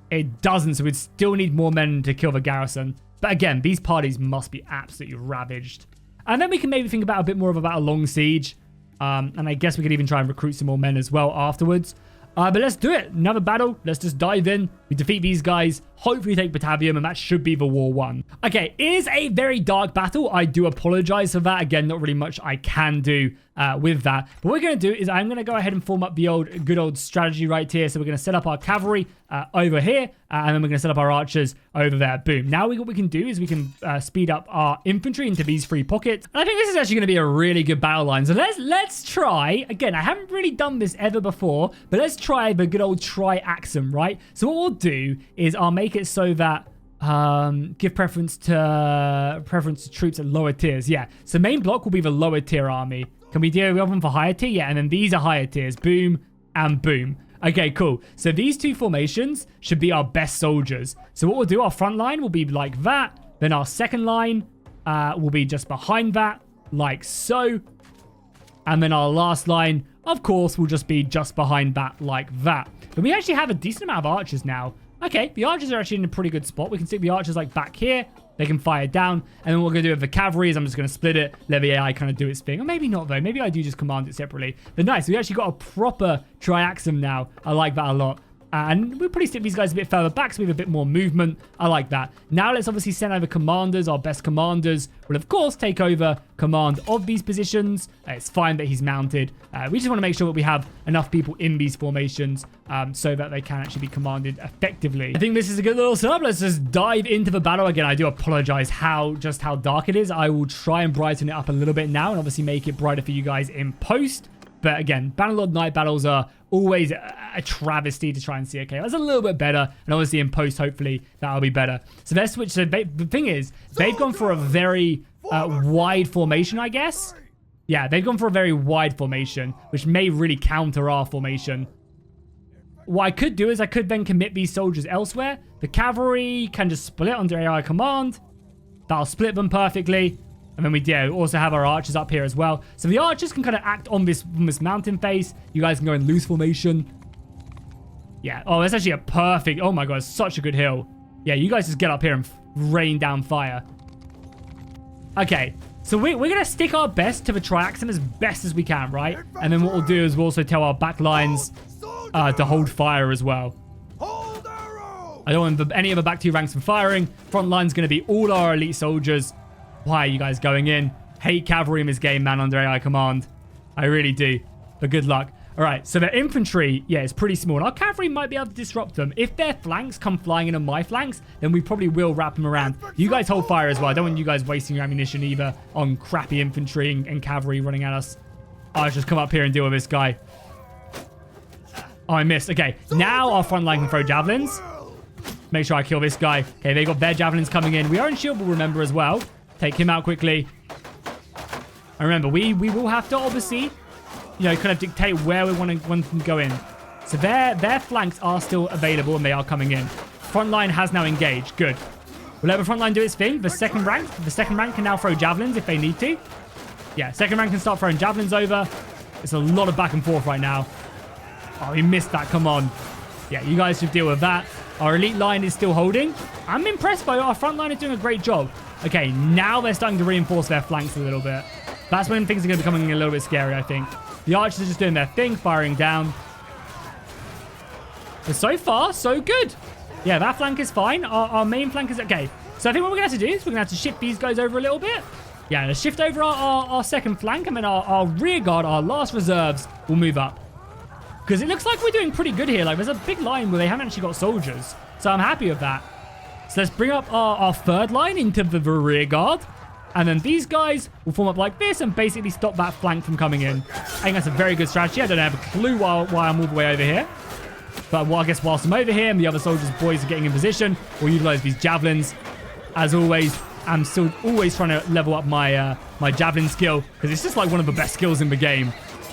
It doesn't, so we'd still need more men to kill the garrison. But again, these parties must be absolutely ravaged. And then we can maybe think about a bit more about a long siege. And I guess we could even try and recruit some more men as well afterwards. But let's do it. Another battle. Let's just dive in. We defeat these guys, hopefully take Patavium, and that should be the war won. Okay, it is a very dark battle. I do apologize for that. Again, not really much I can do with that. But what we're going to do is I'm going to go ahead and form up the good old strategy right here. So we're going to set up our cavalry over here, and then we're going to set up our archers over there. Boom. Now what we can do is we can speed up our infantry into these 3 pockets. And I think this is actually going to be a really good battle line. So let's try. Again, I haven't really done this ever before, but let's try the good old triaxum, right? So what we'll do is I'll make it so that give preference to troops at lower tiers. Yeah, so main block will be the lower tier army. Can we do them for higher tier? Yeah, and then these are higher tiers. Boom and boom. Okay, cool. So these 2 formations should be our best soldiers. So what we'll do, our front line will be like that. Then our second line will be just behind that, like so. And then our last line, of course, will just be just behind that, like that. But we actually have a decent amount of archers now. Okay, the archers are actually in a pretty good spot. We can stick the archers like back here. They can fire down. And then what we're going to do with the cavalry is I'm just going to split it. Let the AI kind of do its thing. Or maybe not, though. Maybe I do just command it separately. But nice. We actually got a proper triaxum now. I like that a lot. And we'll probably stick these guys a bit further back so we have a bit more movement. I like that. Now let's obviously send over commanders. Our best commanders will, of course, take over command of these positions. It's fine that he's mounted. We just want to make sure that we have enough people in these formations so that they can actually be commanded effectively. I think this is a good little setup. Let's just dive into the battle. Again, I do apologize just how dark it is. I will try and brighten it up a little bit now and obviously make it brighter for you guys in post. But again, Bannerlord night battles are always a travesty to try and see. Okay, that's a little bit better. And obviously in post, hopefully, that'll be better. So let's switch. So the thing is, they've gone for a very wide formation, I guess. Yeah, they've gone for a very wide formation, which may really counter our formation. What I could do is I could then commit these soldiers elsewhere. The cavalry can just split under AI command. That'll split them perfectly. And then we do also have our archers up here as well. So the archers can kind of act on this mountain face. You guys can go in loose formation. Yeah. Oh, that's actually a perfect... Oh my god, it's such a good hill. Yeah, you guys just get up here and rain down fire. Okay. So we're going to stick our best to the triaxum as best as we can, right? And then what we'll do is we'll also tell our back lines to hold fire as well. I don't want any of the back 2 ranks from firing. Front line's going to be all our elite soldiers. Why are you guys going in? Hate cavalry in this game, man, under AI command. I really do. But good luck. All right, so their infantry, yeah, is pretty small. Our cavalry might be able to disrupt them. If their flanks come flying in on my flanks, then we probably will wrap them around. You guys hold fire as well. I don't want you guys wasting your ammunition either on crappy infantry and cavalry running at us. I'll just come up here and deal with this guy. Oh, I missed. Okay, now our front line can throw javelins. Make sure I kill this guy. Okay, they got their javelins coming in. We are in shield, remember, as well. Take him out quickly. And remember, we will have to obviously, kind of dictate where we want to go in. So their flanks are still available and they are coming in. Front line has now engaged. Good. We'll let the front line do its thing. The second rank can now throw javelins if they need to. Yeah, second rank can start throwing javelins over. It's a lot of back and forth right now. Oh, he missed that. Come on. Yeah, you guys should deal with that. Our elite line is still holding. I'm impressed by our front line is doing a great job. Okay, now they're starting to reinforce their flanks a little bit. That's when things are going to be becoming a little bit scary, I think. The archers are just doing their thing, firing down. But so far, so good. Yeah, that flank is fine. Our main flank is... Okay, so I think what we're going to have to do is we're going to have to shift these guys over a little bit. Yeah, let's shift over our second flank, and then our rear guard, our last reserves, will move up. Because it looks like we're doing pretty good here. Like, there's a big line where they haven't actually got soldiers. So I'm happy with that. So let's bring up our third line into the rear guard. And then these guys will form up like this and basically stop that flank from coming in. I think that's a very good strategy. I don't have a clue why I'm all the way over here. But I guess whilst I'm over here and the other soldiers' boys are getting in position, we'll utilize these javelins. As always, I'm still always trying to level up my javelin skill. Because it's just like one of the best skills in the game.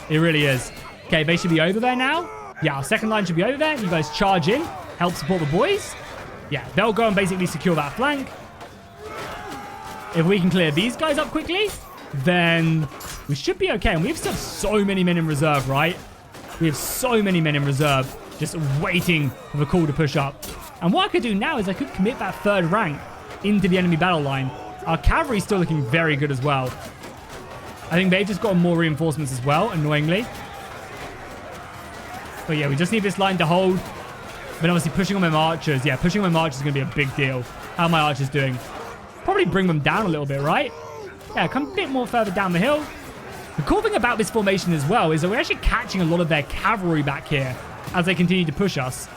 It really is. Okay, they should be over there now. Yeah, our second line should be over there. You guys charge in. Help support the boys. Yeah, they'll go and basically secure that flank. If we can clear these guys up quickly, then we should be okay. And we have still so many men in reserve, right? We have so many men in reserve just waiting for the call to push up. And what I could do now is I could commit that third rank into the enemy battle line. Our cavalry is still looking very good as well. I think they've just got more reinforcements as well, annoyingly. But yeah, we just need this line to hold. But obviously pushing on my archers. Yeah, pushing on my archers is going to be a big deal. How are my archers doing? Probably bring them down a little bit, right? Yeah, come a bit more further down the hill. The cool thing about this formation as well is that we're actually catching a lot of their cavalry back here as they continue to push us.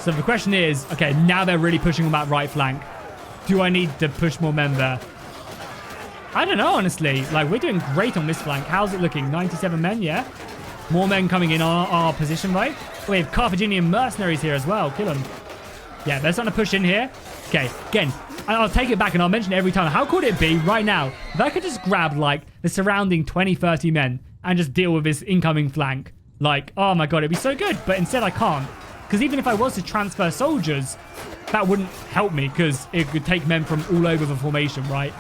So the question is, okay, now they're really pushing on that right flank. Do I need to push more men there? I don't know, honestly. Like, we're doing great on this flank. How's it looking? 97 men, yeah? More men coming in our position, right? We have Carthaginian mercenaries here as well. Kill them. Yeah, they're starting to push in here. Okay, again, I'll take it back and I'll mention it every time. How could it be right now if I could just grab, like, the surrounding 20, 30 men and just deal with this incoming flank? Like, oh my god, it'd be so good. But instead I can't. Because even if I was to transfer soldiers, that wouldn't help me because it could take men from all over the formation, right?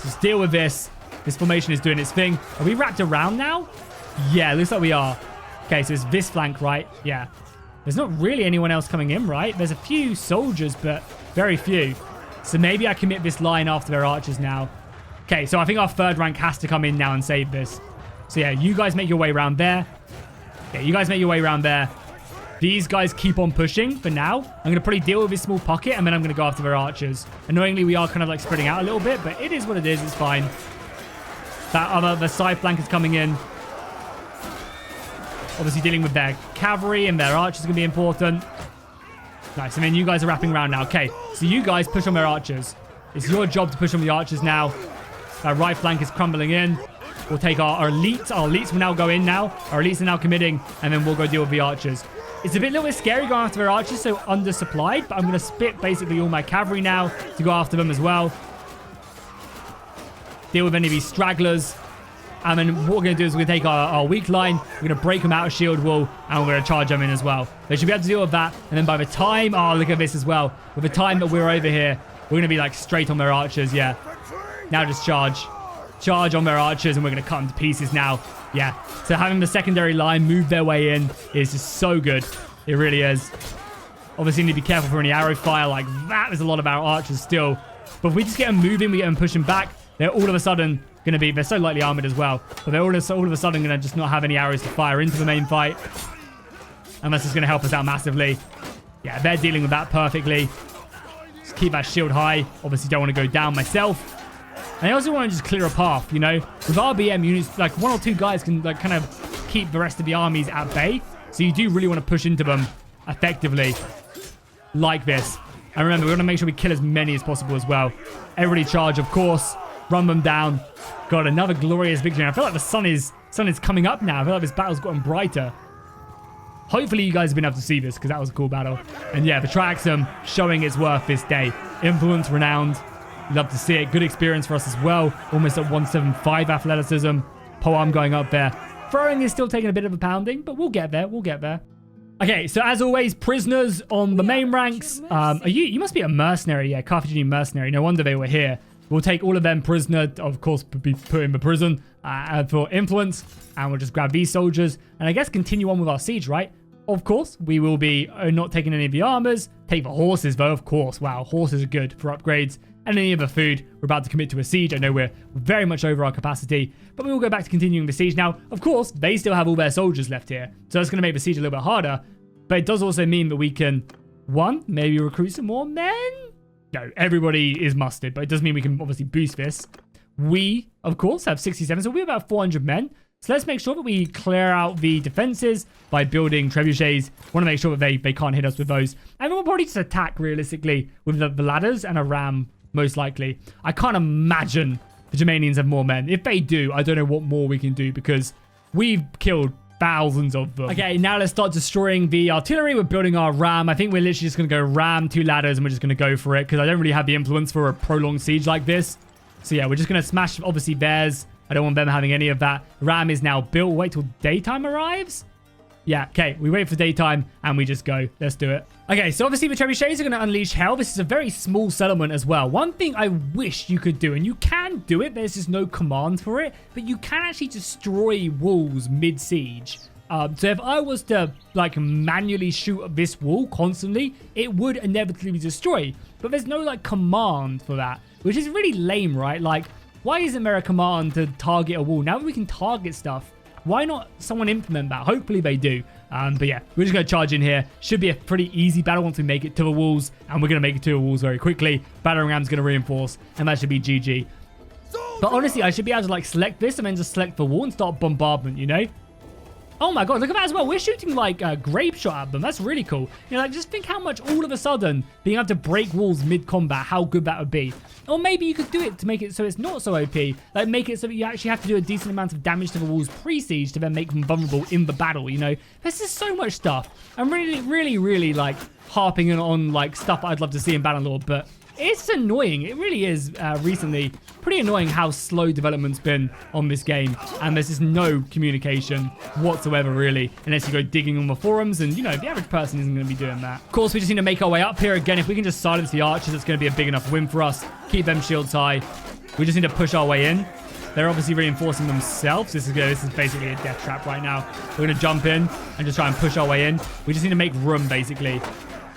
Just deal with this. This formation is doing its thing. Are we wrapped around now? Yeah, looks like we are. Okay, so it's this flank, right? Yeah. There's not really anyone else coming in, right? There's a few soldiers, but very few. So maybe I commit this line after their archers now. Okay, so I think our third rank has to come in now and save this. So yeah, you guys make your way around there. Okay, you guys make your way around there. These guys keep on pushing for now. I'm going to probably deal with this small pocket, and then I'm going to go after their archers. Annoyingly, we are kind of like spreading out a little bit, but it is what it is. It's fine. The side flank is coming in. Obviously dealing with their cavalry and their archers is going to be important. Nice. I mean, you guys are wrapping around now. Okay, so you guys push on their archers. It's your job to push on the archers now. Our right flank is crumbling in. We'll take our elites. Our elites will now go in now. Our elites are now committing, and then we'll go deal with the archers. It's a little bit scary going after their archers, so undersupplied, but I'm going to spit basically all my cavalry now to go after them as well. Deal with any of these stragglers. And then what we're going to do is we're going to take our weak line, we're going to break them out of shield wall, and we're going to charge them in as well. They should be able to deal with that. And then by the time, oh, look at this as well. By the time that we're over here, we're going to be like straight on their archers, yeah. Now just charge. Charge on their archers, and we're going to cut them to pieces now. Yeah. So having the secondary line move their way in is just so good. It really is. Obviously, you need to be careful for any arrow fire like that. There's a lot of our archers still. But if we just get them moving, we get them pushing back, they're all of a sudden going to be... They're so lightly armored as well. But they're all of a sudden going to just not have any arrows to fire into the main fight. And that's just going to help us out massively. Yeah, they're dealing with that perfectly. Just keep that shield high. Obviously, don't want to go down myself. And I also want to just clear a path, you know? With RBM units, like one or two guys can like kind of keep the rest of the armies at bay. So you do really want to push into them effectively. Like this. And remember, we're going to make sure we kill as many as possible as well. Everybody charge, of course. Run them down. God, another glorious victory. I feel like the sun is coming up now. I feel like this battle's gotten brighter. Hopefully you guys have been able to see this because that was a cool battle. And yeah, the Triaxum showing its worth this day. Influence, renowned. Love to see it. Good experience for us as well. Almost at 175 athleticism. Poem going up there. Throwing is still taking a bit of a pounding, but we'll get there. We'll get there. Okay, so as always, prisoners on the main ranks. You must be a mercenary. Yeah, Carthaginian mercenary. No wonder they were here. We'll take all of them prisoner. Of course, be put in the prison for influence. And we'll just grab these soldiers. And I guess continue on with our siege, right? Of course, we will be not taking any of the armors. Take the horses, though, of course. Wow, horses are good for upgrades. And any other food. We're about to commit to a siege. I know we're very much over our capacity, but we will go back to continuing the siege. Now, of course, they still have all their soldiers left here, so that's going to make the siege a little bit harder, but it does also mean that we can, one, maybe recruit some more men? No, everybody is mustered, but it does mean we can obviously boost this. We, of course, have 67, so we're about 400 men. So let's make sure that we clear out the defenses by building trebuchets. Want to make sure that they can't hit us with those. And we'll probably just attack, realistically, with the ladders and a ram. Most likely. I can't imagine the Germanians have more men. If they do, I don't know what more we can do because we've killed thousands of them. Okay, now let's start destroying the artillery. We're building our ram. I think we're literally just going to go ram, 2 ladders, and we're just going to go for it because I don't really have the influence for a prolonged siege like this. So yeah, we're just going to smash, obviously, theirs. I don't want them having any of that. Ram is now built. Wait till daytime arrives? Yeah, okay. We wait for daytime and we just go. Let's do it. Okay, so obviously the trebuchets are going to unleash hell. This is a very small settlement as well. One thing I wish you could do, and you can do it, there's just no command for it, but you can actually destroy walls mid-siege. So if I was to like manually shoot at this wall constantly, it would inevitably be destroyed. But there's no like command for that, which is really lame, right? Like, why isn't there a command to target a wall? Now that we can target stuff, Why not someone implement that? Hopefully they do. But yeah, we're just going to charge in here. Should be a pretty easy battle once we make it to the walls. And we're going to make it to the walls very quickly. Battering ram's going to reinforce. And that should be GG. But honestly, I should be able to like select this and then just select the wall and start bombardment, you know? Oh my god, look at that as well. We're shooting like a grape shot at them. That's really cool. You know, like just think how much all of a sudden being able to break walls mid-combat, how good that would be. Or maybe you could do it to make it so it's not so OP. Like make it so that you actually have to do a decent amount of damage to the walls pre-siege to then make them vulnerable in the battle, you know? There's just so much stuff. I'm really like harping on like stuff I'd love to see in Bannerlord, but it's annoying. It really is recently pretty annoying how slow development's been on this game. And there's just no communication whatsoever, really, unless you go digging on the forums. And, you know, the average person isn't going to be doing that. Of course, we just need to make our way up here. Again, if we can just silence the archers, it's going to be a big enough win for us. Keep them shields high. We just need to push our way in. They're obviously reinforcing themselves. This is basically a death trap right now. We're going to jump in and just try and push our way in. We just need to make room, basically.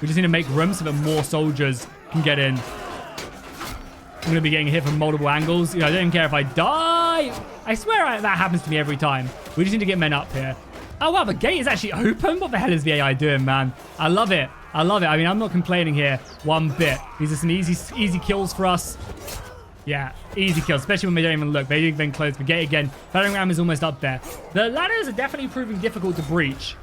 We just need to make room so that more soldiers can get in. I'm going to be getting hit from multiple angles. You know, I don't even care if I die. I swear that happens to me every time. We just need to get men up here. Oh, wow, the gate is actually open. What the hell is the AI doing, man? I love it. I love it. I mean, I'm not complaining here one bit. These are some easy kills for us. Yeah, easy kills, especially when they don't even look. They didn't even close the gate again. Battering ram is almost up there. The ladders are definitely proving difficult to breach.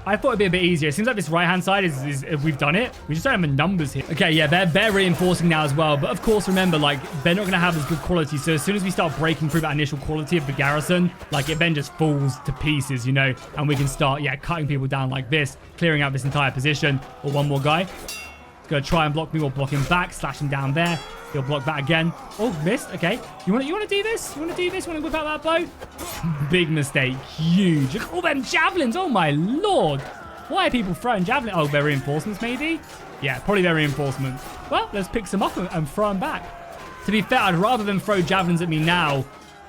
I thought it'd be a bit easier. It seems like this right-hand side is we've done it. We just don't have the numbers here. Okay, yeah, they're reinforcing now as well. But of course, remember, like, they're not going to have as good quality. So as soon as we start breaking through that initial quality of the garrison, like, it then just falls to pieces, you know? And we can start, yeah, cutting people down like this, clearing out this entire position. Or one more guy. He's going to try and block me. We'll block him back, slash him down there. He'll block that again. Oh, missed. Okay. You want to do this? You want to do this? You want to whip out that bow? Big mistake. Huge. Look at all them javelins. Oh, my lord. Why are people throwing javelins? Oh, they're reinforcements, maybe? Yeah, probably they're reinforcements. Well, let's pick some up and throw them back. To be fair, I'd rather them throw javelins at me now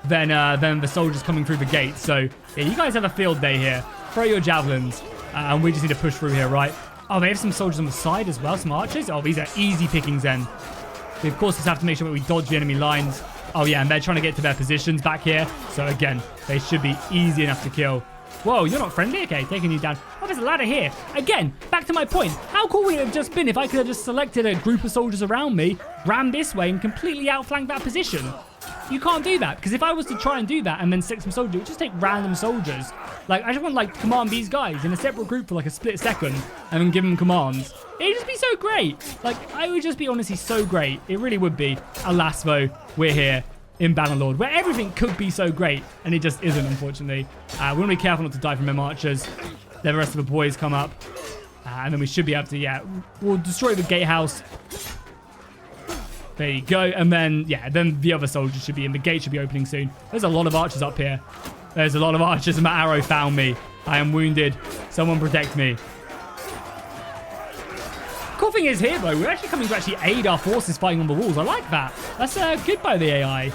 than the soldiers coming through the gate. So, yeah, you guys have a field day here. Throw your javelins. And we just need to push through here, right? Oh, they have some soldiers on the side as well. Some archers. Oh, these are easy pickings then. We, of course, just have to make sure that we dodge the enemy lines. Oh, yeah, and they're trying to get to their positions back here. So, again, they should be easy enough to kill. Whoa, you're not friendly? Okay, taking you down. Oh, there's a ladder here. Again, back to my point. How cool would it have just been if I could have just selected a group of soldiers around me, ran this way, and completely outflanked that position? You can't do that, because if I was to try and do that and then select some soldiers, it would just take random soldiers. Like, I just want to, like, command these guys in a separate group for, like, a split second and then give them commands. It'd just be so great. Like, I would just be honestly so great. It really would be. Alas, though, we're here in Bannerlord, where everything could be so great, and it just isn't, unfortunately. We want to be careful not to die from them archers. Then the rest of the boys come up. And then we should be able to, yeah, we'll destroy the gatehouse. There you go. And then, yeah, then the other soldiers should be in. The gate should be opening soon. There's a lot of archers up here. There's a lot of archers, and my arrow found me. I am wounded. Someone protect me. Cool thing is here, though, we're actually coming to actually aid our forces fighting on the walls. I like that. That's good by the AI.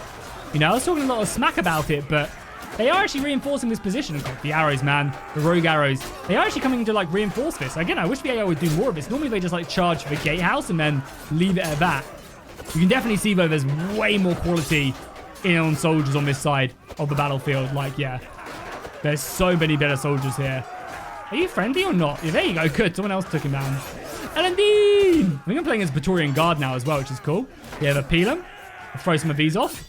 You know, I was talking a lot of smack about it, but they are actually reinforcing this position. God, the arrows, man. The rogue arrows. They are actually coming to, like, reinforce this. Again, I wish the AI would do more of this. Normally, they just, like, charge for the gatehouse and then leave it at that. You can definitely see, though, there's way more quality in on soldiers on this side of the battlefield. Like, yeah. There's so many better soldiers here. Are you friendly or not? Yeah, there you go. Good. Someone else took him down. Elandine! I think I'm playing as Praetorian Guard now as well, which is cool. Yeah, the Pelham. I'll throw some of these off.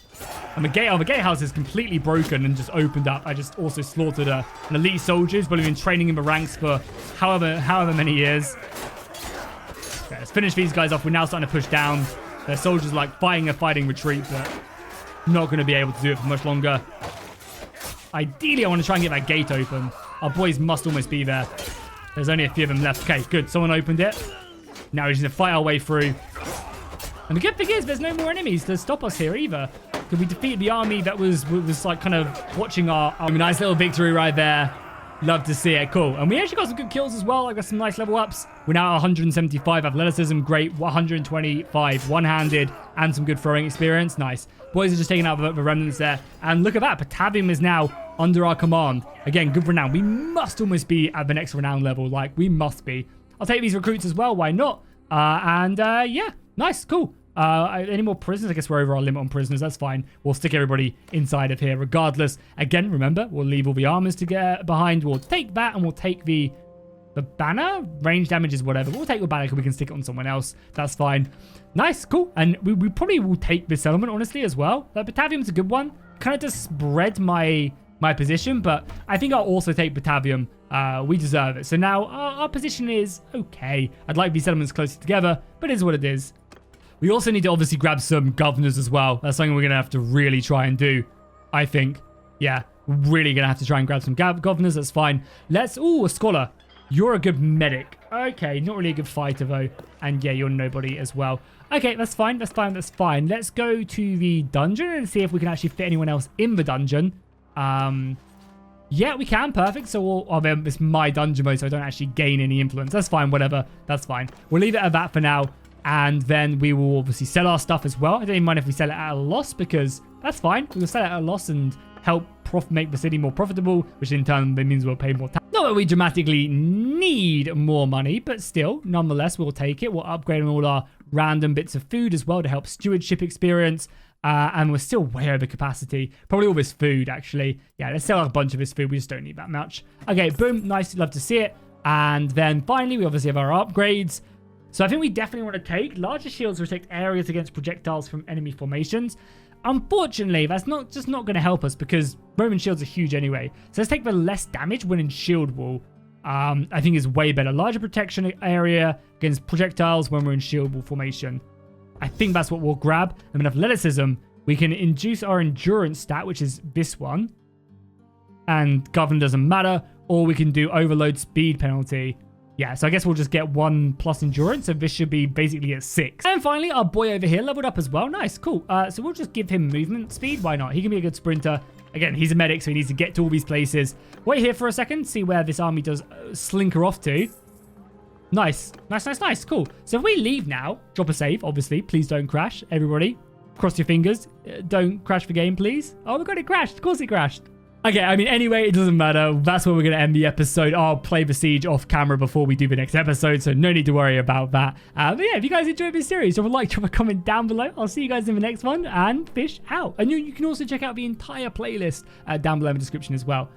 And the gatehouse is completely broken and just opened up. I just also slaughtered an elite soldier who's probably been training in the ranks for however many years. Okay, let's finish these guys off. We're now starting to push down. Their soldiers like fighting a fighting retreat, but not going to be able to do it for much longer. Ideally, I want to try and get that gate open. Our boys must almost be there. There's only a few of them left. Okay, good. Someone opened it. Now we're just going to fight our way through. And the good thing is there's no more enemies to stop us here either. Because we defeated the army that was like kind of watching our nice little victory right there. Love to see it. Cool. And we actually got some good kills as well. I got some nice level ups. We're now at 175 athleticism. Great. 125 one-handed and some good throwing experience. Nice. Boys are just taking out the remnants there. And look at that. Patavium is now under our command. Again, good renown. We must almost be at the next renown level. Like, we must be. I'll take these recruits as well. Why not? Yeah. Nice. Cool. Any more prisoners? I guess we're over our limit on prisoners. That's fine. We'll stick everybody inside of here regardless. Again, remember, we'll leave all the armors to get behind. We'll take that and we'll take the banner. Range damage is whatever. We'll take the banner because we can stick it on someone else. That's fine. Nice, cool. And we probably will take this settlement, honestly, as well. Patavium's a good one. Kind of just spread my position, but I think I'll also take Patavium. We deserve it. So now our position is okay. I'd like these settlements closer together, but it is what it is. We also need to obviously grab some governors as well. That's something we're going to have to really try and do, I think. Yeah, really going to have to try and grab some governors. That's fine. Ooh, a scholar. You're a good medic. Okay, not really a good fighter, though. And yeah, you're nobody as well. Okay, that's fine. That's fine. That's fine. Let's go to the dungeon and see if we can actually fit anyone else in the dungeon. Yeah, we can. Perfect. So it's my dungeon mode, so I don't actually gain any influence. That's fine. Whatever. That's fine. We'll leave it at that for now. And then we will obviously sell our stuff as well. I don't even mind if we sell it at a loss because that's fine. We'll sell it at a loss and help make the city more profitable, which in turn means we'll pay more tax. Not that we dramatically need more money, but still, nonetheless, we'll take it. We'll upgrade on all our random bits of food as well to help stewardship experience. And we're still way over capacity. Probably all this food, actually. Yeah, let's sell a bunch of this food. We just don't need that much. Okay, boom. Nice. Love to see it. And then finally, we obviously have our upgrades. So I think we definitely want to take larger shields protect areas against projectiles from enemy formations. Unfortunately, that's just not going to help us because Roman shields are huge anyway. So let's take the less damage when in shield wall. I think is way better. Larger protection area against projectiles when we're in shield wall formation. I think that's what we'll grab. And then athleticism, we can induce our endurance stat, which is this one. And govern doesn't matter. Or we can do overload speed penalty. Yeah, so I guess we'll just get 1+ endurance, so this should be basically at 6. And finally, our boy over here leveled up as well. Nice, cool. So we'll just give him movement speed. Why not? He can be a good sprinter. Again, he's a medic, so he needs to get to all these places. Wait here for a second, see where this army does slinker off to. Nice, nice, nice, nice, cool. So if we leave now, drop a save, obviously. Please don't crash, everybody. Cross your fingers. Don't crash the game, please. Oh my god, it crashed. Of course it crashed. Okay, I mean, anyway, it doesn't matter. That's where we're going to end the episode. I'll play the siege off camera before we do the next episode, so no need to worry about that. But yeah, if you guys enjoyed this series, drop a like, drop a comment down below. I'll see you guys in the next one, and fish out. And you can also check out the entire playlist down below in the description as well.